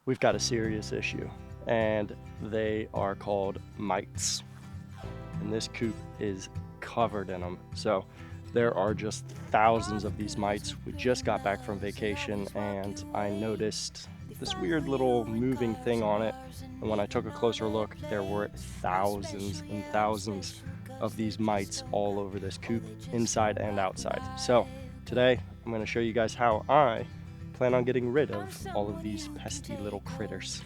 we've got a serious issue, and they are called mites. And this coop is covered in them. So there are just thousands of these mites. We just got back from vacation and I noticed this weird little moving thing on it. And when I took a closer look, there were thousands and thousands of these mites all over this coop, inside and outside. So today I'm going to show you guys how I plan on getting rid of all of these pesky little critters.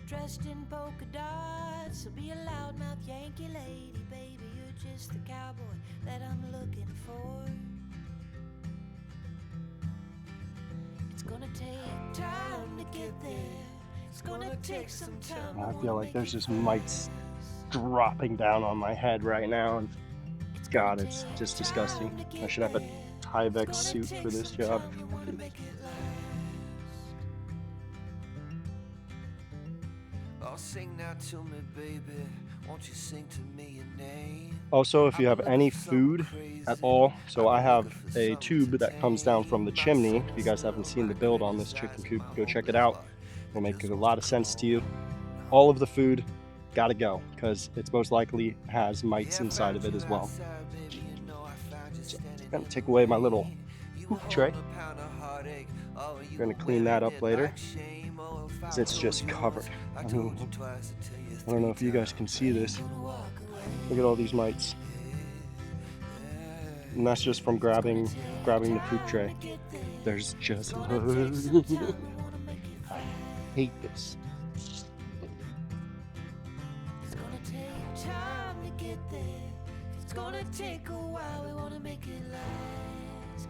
Dressed in polka dots, so be a loudmouth Yankee lady, baby. You're just the cowboy that I'm looking for. It's gonna take time to get there. It's gonna take some time. I feel like there's just mites dropping down on my head right now, and God, it's just disgusting. I should have a Tyvek suit for this job. Sing now to me, baby. Won't you sing to me your name? Also, if you have any food at all, so I have a tube that comes down from the chimney. If you guys haven't seen the build on this chicken coop, go check it out. It'll make a lot of sense to you. All of the food gotta go because it's most likely has mites inside of it as well. So I'm gonna take away my little Coop tray. I'm gonna clean that up later. It's just covered. I don't know if you guys can see this. Look at all these mites. And that's just from grabbing the poop tray. There's just I hate this. It's gonna take time to get there. It's gonna take a while. We wanna make it last.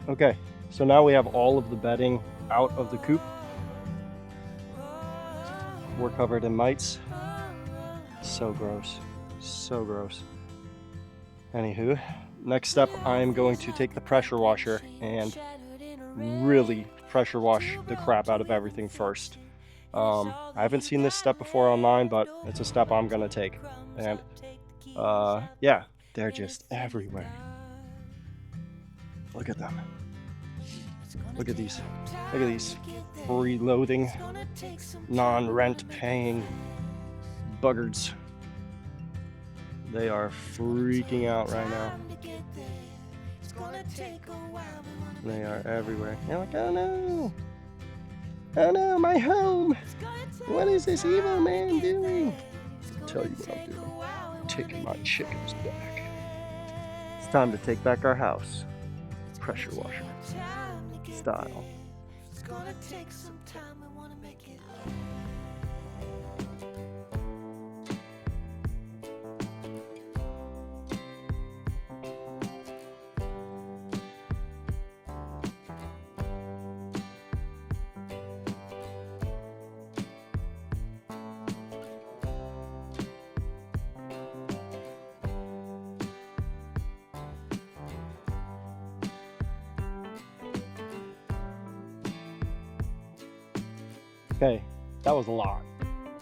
Okay, so now we have all of the bedding out of the coop. We're covered in mites. So gross. So gross. Anywho, next step, I'm going to take the pressure washer and really pressure wash the crap out of everything first. I haven't seen this step before online, but it's a step I'm gonna take. And yeah, they're just everywhere. Look at them. Look at these. Look at these free-loathing, non-rent paying buggards. They are freaking out right now. They are everywhere. They're like, oh no! Oh no, my home! What is this evil man doing? I'll tell you what I'm doing. I'm taking my chickens back. It's time to take back our house. Pressure washer style. It's gonna take some time. We wanna make it Okay, that was a lot.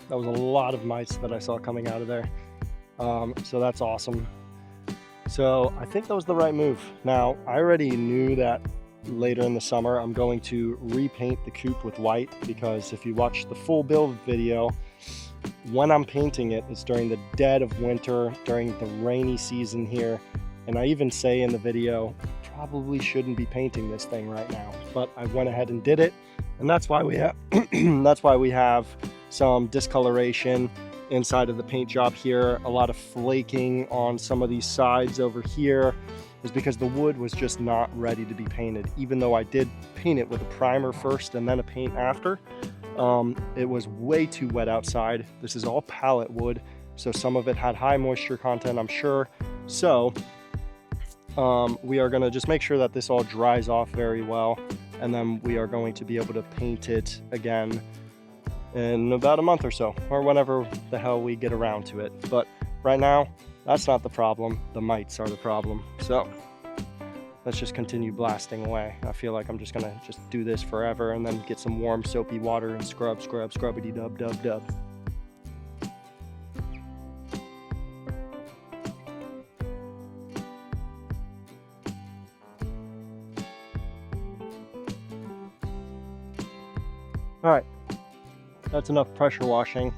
That was a lot of mice that I saw coming out of there. So that's awesome. So I think that was the right move. Now, I already knew that later in the summer I'm going to repaint the coop with white, because if you watch the full build video, when I'm painting it, it's during the dead of winter, during the rainy season here. And I even say in the video, probably shouldn't be painting this thing right now, but I went ahead and did it. And that's why we have that's why we have some discoloration inside of the paint job here. A lot of flaking on some of these sides over here is because the wood was just not ready to be painted. Even though I did paint it with a primer first and then a paint after, it was way too wet outside. This is all pallet wood, so some of it had high moisture content, I'm sure. So we are going to just make sure that this all dries off very well, and then we are going to be able to paint it again in about a month or so, or whenever the hell we get around to it. But right now, that's not the problem. The mites are the problem. So let's just continue blasting away. I feel like I'm just gonna do this forever and then get some warm soapy water and scrubbity dub. All right, that's enough pressure washing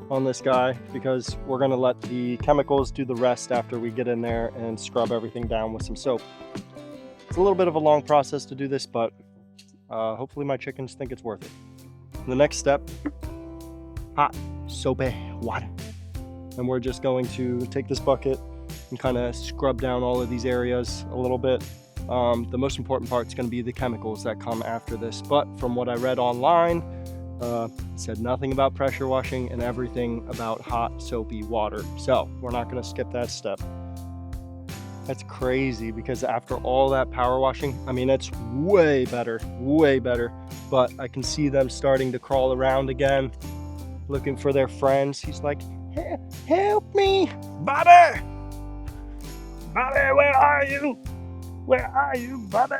on this guy, because we're gonna let the chemicals do the rest after we get in there and scrub everything down with some soap. It's a little bit of a long process to do this, but hopefully my chickens think it's worth it. The next step, hot soapy water. And we're just going to take this bucket and kind of scrub down all of these areas a little bit. The most important part is going to be the chemicals that come after this, but from what I read online, it said nothing about pressure washing and everything about hot soapy water. So we're not going to skip that step. That's crazy, because after all that power washing, I mean, it's way better, but I can see them starting to crawl around again, looking for their friends. He's like, help me, Bobby! Bobby, where are you? Where are you, Bobby?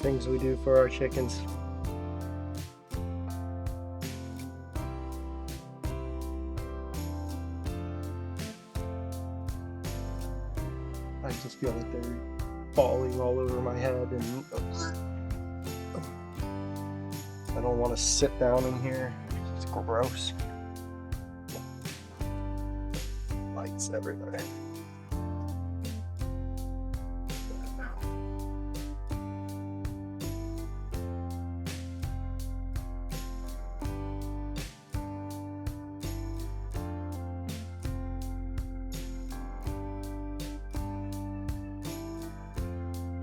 Things we do for our chickens. I just feel like they're falling all over my head, and I don't want to sit down in here. It's gross. Lights everywhere.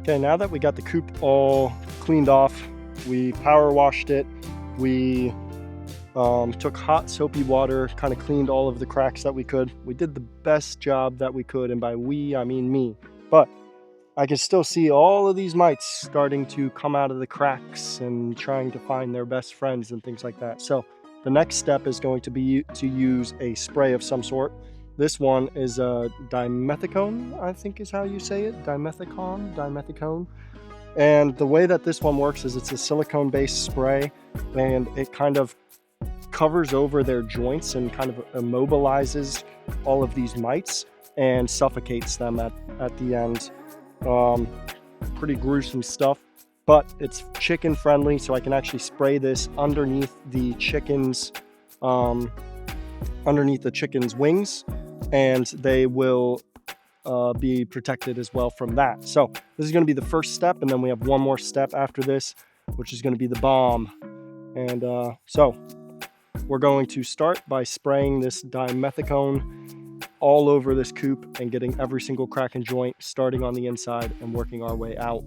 Okay, now that we got the coop all cleaned off, we power washed it, we took hot soapy water, kind of cleaned all of the cracks that we could. We did the best job that we could, and by we, I mean me. But I can still see all of these mites starting to come out of the cracks and trying to find their best friends and things like that. So the next step is going to be to use a spray of some sort. This one is a Dimethicone, I think is how you say it. Dimethicone. And the way that this one works is it's a silicone-based spray, and it kind of covers over their joints and kind of immobilizes all of these mites and suffocates them at the end. Pretty gruesome stuff, but it's chicken friendly, so I can actually spray this underneath the chickens' wings, and they will be protected as well from that. So this is going to be the first step, and then we have one more step after this, which is going to be the bomb. And so we're going to start by spraying this Dimethicone all over this coop and getting every single crack and joint, starting on the inside and working our way out.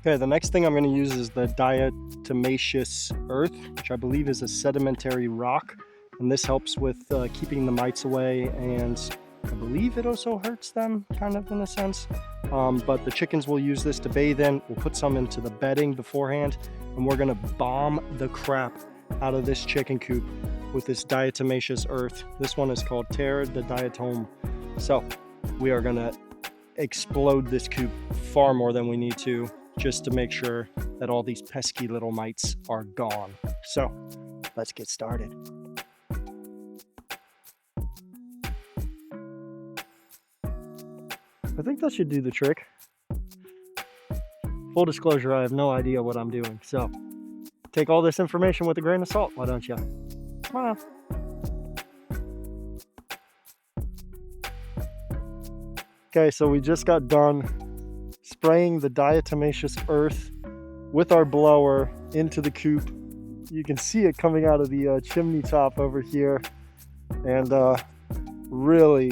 Okay, the next thing I'm going to use is the Diatomaceous earth, which I believe is a sedimentary rock, and this helps with keeping the mites away, and I believe it also hurts them, kind of in a sense. But the chickens will use this to bathe in. We'll put some into the bedding beforehand, and we're going to bomb the crap out of this chicken coop with this Diatomaceous earth. This one is called Terre de Diatome. So we are going to explode this coop far more than we need to, just to make sure that all these pesky little mites are gone. So let's get started. I think that should do the trick. Full disclosure, I have no idea what I'm doing, so take all this information with a grain of salt, why don't you? Come on. Okay, so we just got done spraying the Diatomaceous earth with our blower into the coop. You can see it coming out of the chimney top over here, and really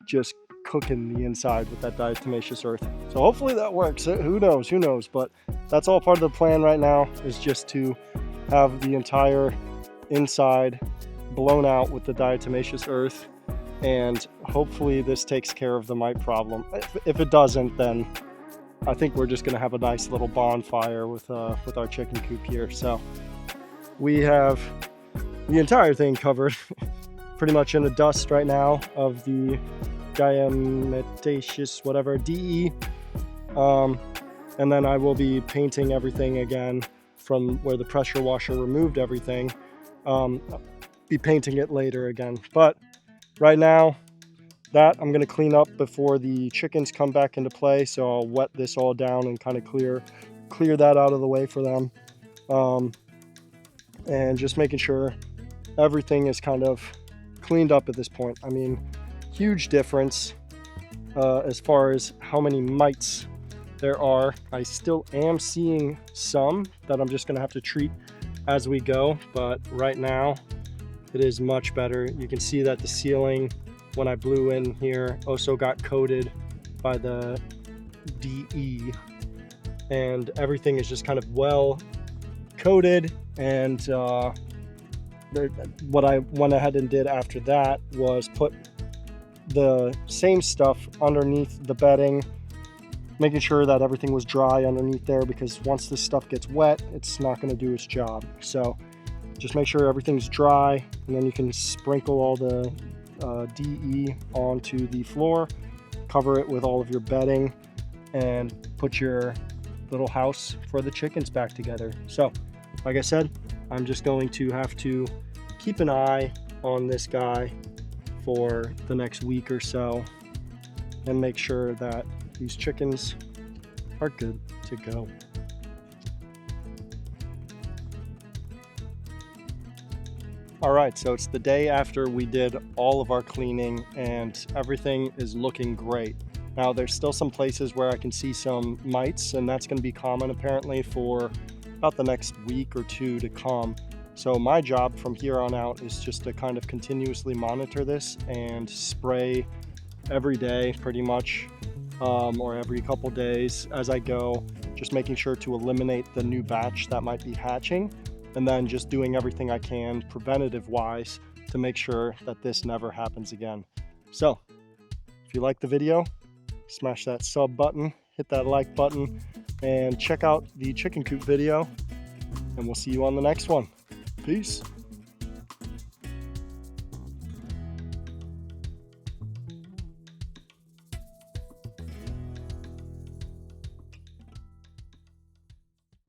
just cooking the inside with that Diatomaceous earth. So hopefully that works. Who knows, but that's all part of the plan right now, is just to have the entire inside blown out with the Diatomaceous earth, and hopefully this takes care of the mite problem. If it doesn't, then I think we're just gonna have a nice little bonfire with our chicken coop here. So we have the entire thing covered pretty much in the dust right now of the Diatomaceous, whatever, DE. And then I will be painting everything again from where the pressure washer removed everything. Be painting it later again. But right now, that I'm gonna clean up before the chickens come back into play. So I'll wet this all down and kind of clear that out of the way for them. And just making sure everything is kind of cleaned up at this point. I mean, huge difference as far as how many mites there are. I still am seeing some that I'm just gonna have to treat as we go, but right now it is much better. You can see that the ceiling, when I blew in here, also got coated by the DE, and everything is just kind of well coated. And what I went ahead and did after that was put the same stuff underneath the bedding, making sure that everything was dry underneath there, because once this stuff gets wet, it's not going to do its job. So just make sure everything's dry, and then you can sprinkle all the DE onto the floor, cover it with all of your bedding, and put your little house for the chickens back together. So like I said, I'm just going to have to keep an eye on this guy for the next week or so and make sure that these chickens are good to go. All right, so it's the day after we did all of our cleaning and everything is looking great. Now there's still some places where I can see some mites, and that's going to be common apparently for about the next week or two to come. So my job from here on out is just to kind of continuously monitor this and spray every day pretty much, or every couple days as I go, just making sure to eliminate the new batch that might be hatching, and then just doing everything I can preventative wise to make sure that this never happens again. So if you like the video, smash that sub button, hit that like button, and check out the chicken coop video, and we'll see you on the next one. Peace.